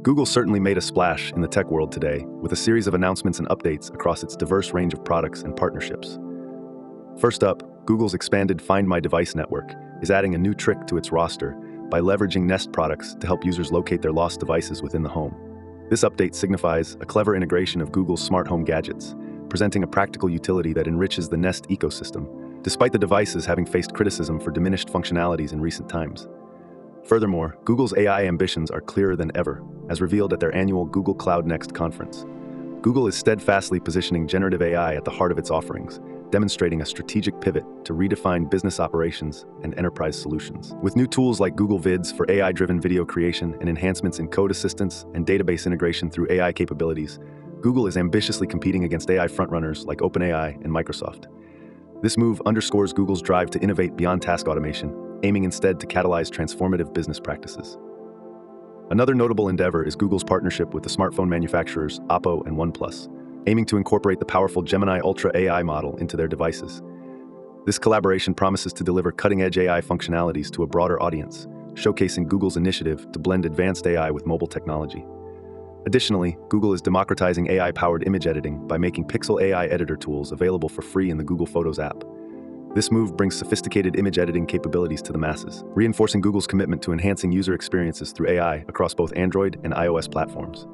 Google certainly made a splash in the tech world today with a series of announcements and updates across its diverse range of products and partnerships. First up, Google's expanded Find My Device network is adding a new trick to its roster by leveraging Nest products to help users locate their lost devices within the home. This update signifies a clever integration of Google's smart home gadgets, presenting a practical utility that enriches the Nest ecosystem, despite the devices having faced criticism for diminished functionalities in recent times. Furthermore, Google's AI ambitions are clearer than ever, as revealed at their annual Google Cloud Next conference. Google is steadfastly positioning generative AI at the heart of its offerings, demonstrating a strategic pivot to redefine business operations and enterprise solutions. With new tools like Google Vids for AI-driven video creation and enhancements in code assistance and database integration through AI capabilities, Google is ambitiously competing against AI frontrunners like OpenAI and Microsoft. This move underscores Google's drive to innovate beyond task automation, aiming instead to catalyze transformative business practices. Another notable endeavor is Google's partnership with the smartphone manufacturers Oppo and OnePlus, aiming to incorporate the powerful Gemini Ultra AI model into their devices. This collaboration promises to deliver cutting-edge AI functionalities to a broader audience, showcasing Google's initiative to blend advanced AI with mobile technology. Additionally, Google is democratizing AI-powered image editing by making Pixel AI editor tools available for free in the Google Photos app. This move brings sophisticated image editing capabilities to the masses, reinforcing Google's commitment to enhancing user experiences through AI across both Android and iOS platforms.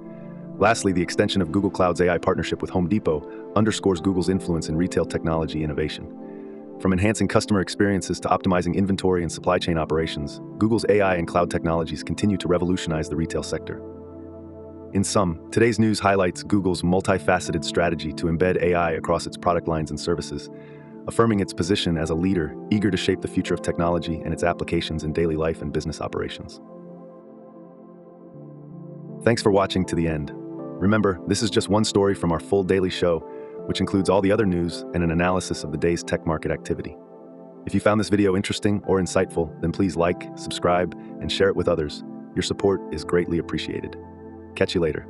Lastly, the extension of Google Cloud's AI partnership with Home Depot underscores Google's influence in retail technology innovation. From enhancing customer experiences to optimizing inventory and supply chain operations, Google's AI and cloud technologies continue to revolutionize the retail sector. In sum, today's news highlights Google's multifaceted strategy to embed AI across its product lines and services, affirming its position as a leader eager to shape the future of technology and its applications in daily life and business operations. Thanks for watching to the end. Remember, this is just one story from our full daily show, which includes all the other news and an analysis of the day's tech market activity. If you found this video interesting or insightful, then please like, subscribe, and share it with others. Your support is greatly appreciated. Catch you later.